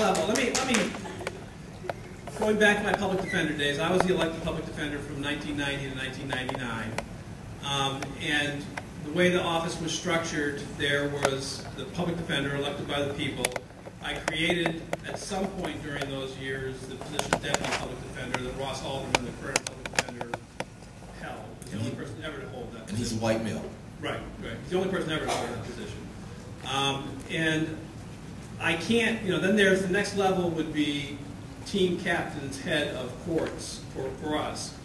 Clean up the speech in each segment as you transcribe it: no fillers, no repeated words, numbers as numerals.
level, let me, going back to my public defender days, I was the elected public defender from 1990 to 1999. And the way the office was structured, there was the public defender elected by the people. I created, at some point during those years, the position of deputy public defender that Ross Alderman, the current public defender, held. He's the only person ever to hold that position. And he's a white male. Right, right. He's the only person ever to hold that position. And I can't, then there's the next level would be team captains, head of courts for us.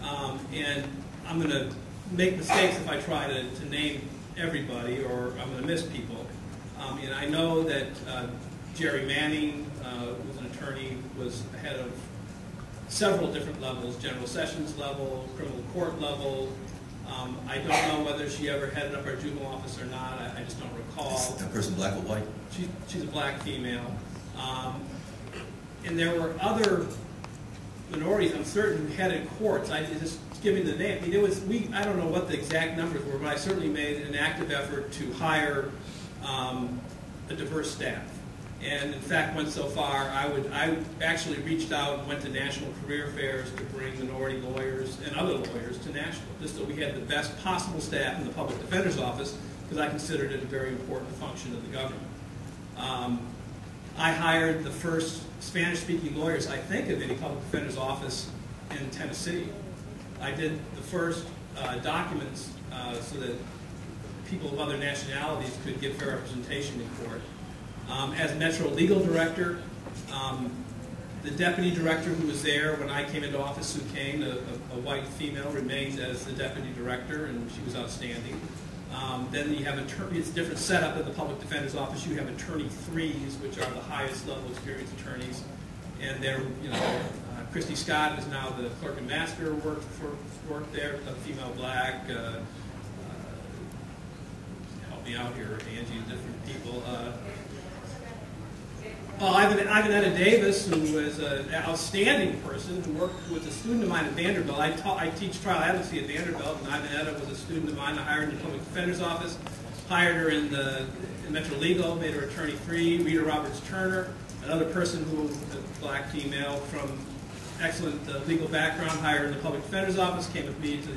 And I'm going to make mistakes if I try to name everybody, or I'm going to miss people. And I know that Jerry Manning, who was an attorney, was head of several different levels, General Sessions level, criminal court level. I don't know whether she ever headed up our juvenile office or not. I just don't recall. Is that person black or white? She's a black female. And there were other minorities, I'm certain, who headed courts. I just give me the name. I mean, I don't know what the exact numbers were, but I certainly made an active effort to hire a diverse staff. And in fact, went so far, I actually reached out and went to national career fairs to bring minority lawyers and other lawyers to national, just so we had the best possible staff in the public defender's office, because I considered it a very important function of the government. I hired the first Spanish-speaking lawyers, I think, of any public defender's office in Tennessee. I did the first documents so that people of other nationalities could get fair representation in court. As Metro Legal Director, the Deputy Director who was there when I came into office, Sue Kane, a white female, remained as the Deputy Director, and she was outstanding. Then you have it's a different setup at the Public Defender's Office. You have Attorney 3s, which are the highest level experienced attorneys, and they're, Christy Scott is now the Clerk and Master, worked there, a female black. Help me out here, Angie, different people. Ivanetta Davis, who was an outstanding person, who worked with a student of mine at Vanderbilt. I teach trial advocacy at Vanderbilt, and Ivanetta was a student of mine. I hired her in the Public Defender's Office, hired her in Metro Legal, made her Attorney 3. Rita Roberts-Turner, another person who was a black female from excellent legal background, hired her in the Public Defender's Office, came with me to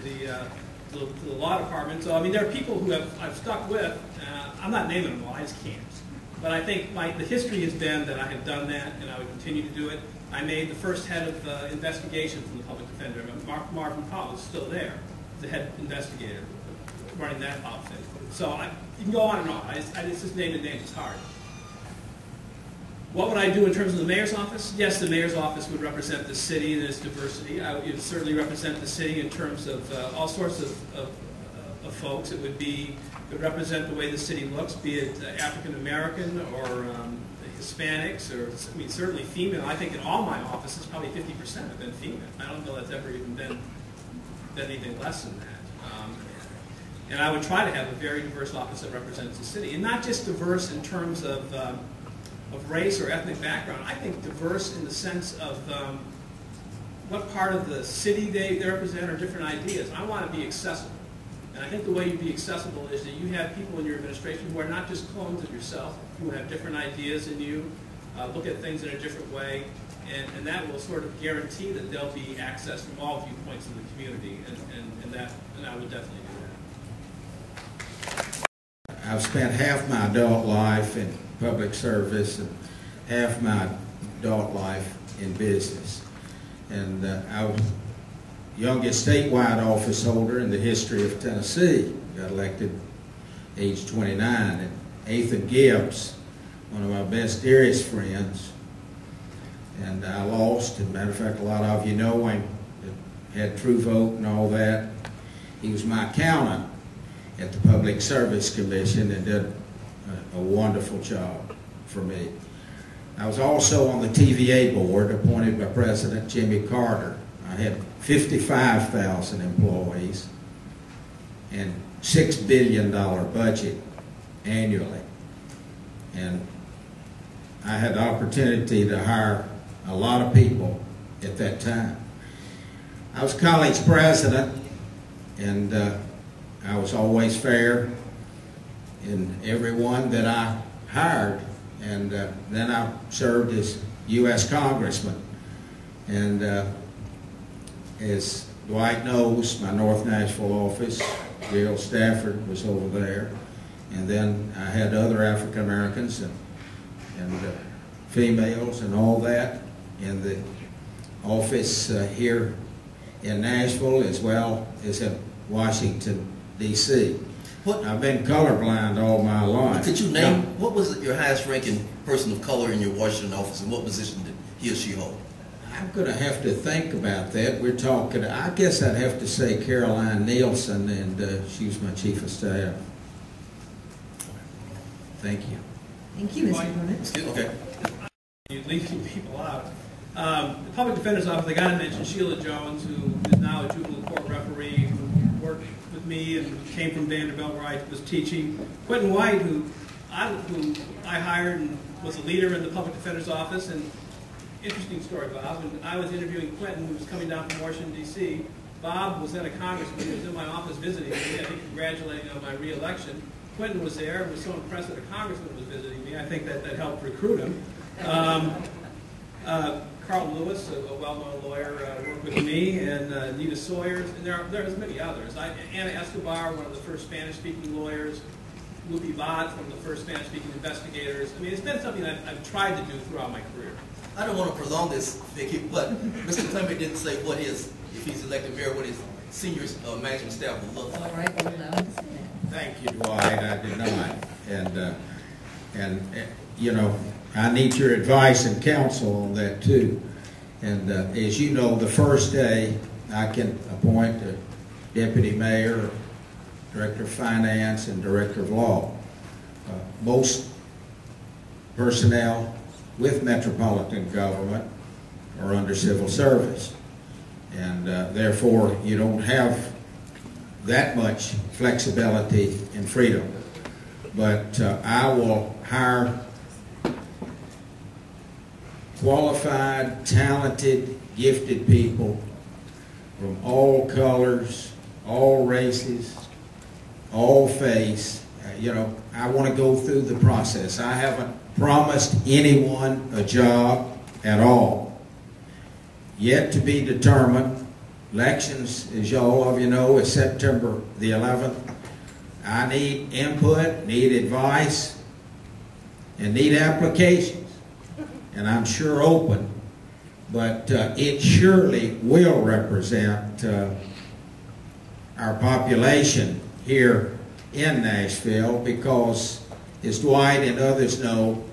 the law department. So, I mean, there are people who I've stuck with. I'm not naming them all, I just can't. But I think the history has been that I have done that, and I would continue to do it. I made the first head of investigations in the public defender. Marvin Powell is still there, the head investigator, running that outfit. So you can go on and on. I just name the names. It's hard. What would I do in terms of the mayor's office? Yes, the mayor's office would represent the city and its diversity. I would certainly represent the city in terms of all sorts of folks. It would represent the way the city looks, be it African American or Hispanics, or certainly female. I think in all my offices, probably 50% have been female. I don't know that's ever even been anything less than that. And I would try to have a very diverse office that represents the city, and not just diverse in terms of race or ethnic background. I think diverse in the sense of what part of the city they represent or different ideas. I want to be accessible. And I think the way you be accessible is that you have people in your administration who are not just clones of yourself, who have different ideas than you, look at things in a different way, and that will sort of guarantee that there'll be access from all viewpoints in the community, and I would definitely do that. I've spent half my adult life in public service and half my adult life in business. And I was youngest statewide office holder in the history of Tennessee. Got elected age 29. And Ethan Gibbs, one of my best, dearest friends, and I lost. As a matter of fact, a lot of you know him, had true vote and all that. He was my accountant at the Public Service Commission and did a wonderful job for me. I was also on the TVA board appointed by President Jimmy Carter. I had 55,000 employees and $6 billion budget annually. And I had the opportunity to hire a lot of people at that time. I was college president, and I was always fair in everyone that I hired and then I served as U.S. Congressman. And as Dwight knows, my North Nashville office, Gail Stafford was over there. And then I had other African Americans and females and all that in the office here in Nashville as well as in Washington, D.C. I've been colorblind all my life. Could you name, what was your highest ranking person of color in your Washington office, and what position did he or she hold? I'm going to have to think about that. We're talking, I guess I'd have to say Caroline Nielsen, and she was my chief of staff. Thank you. Thank you, Mr. Burnett. Okay. You leave some people out. The Public Defender's Office, I got to mention Sheila Jones, who is now a juvenile court referee, who worked with me and came from Vanderbilt where I was teaching. Quentin White, who I hired and was a leader in the Public Defender's Office. And interesting story, Bob. When I was interviewing Quentin, who was coming down from Washington, D.C., Bob was then a congressman. He was in my office visiting me. I think congratulating me on my re-election. Quentin was there and was so impressed that a congressman was visiting me. I think that helped recruit him. Carl Lewis, a well-known lawyer, worked with me, and Nita Sawyers, and there's many others. Anna Escobar, one of the first Spanish-speaking lawyers, Lupi Vod, one of the first Spanish-speaking investigators. I mean, it's been something I've tried to do throughout my career. I don't want to prolong this, Vicki, but Mr. Clement didn't say what his, if he's elected mayor, what his senior management staff will look like. All right, we'll allow him to say that. Thank you, Dwight. I did not. And you know, I need your advice and counsel on that too. And as you know, the first day I can appoint a deputy mayor, director of finance, and director of law. Most personnel with metropolitan government are under civil service, and therefore you don't have that much flexibility and freedom. But I will hire qualified, talented, gifted people from all colors, all races, all faiths. You know, I want to go through the process. I haven't promised anyone a job at all. Yet to be determined. Elections, as all of you know, is September the 11th. I need input, need advice, and need applications. And I'm sure open, but it surely will represent our population here in Nashville, because as Dwight and others know,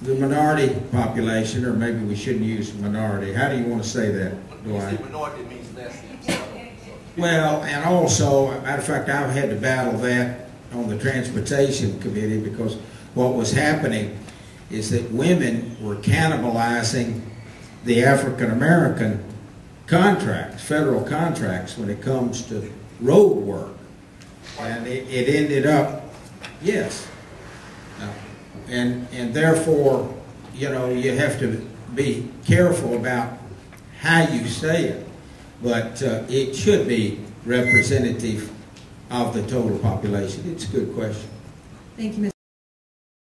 the minority population, or maybe we shouldn't use minority. How do you want to say that, Dwight? Minority means less. Well, and also, matter of fact, I've had to battle that on the Transportation Committee, because what was happening is that women were cannibalizing the African American contracts, federal contracts, when it comes to road work. And it ended up, yes. And therefore, you know, you have to be careful about how you say it. But it should be representative of the total population. It's a good question. Thank you, Mr.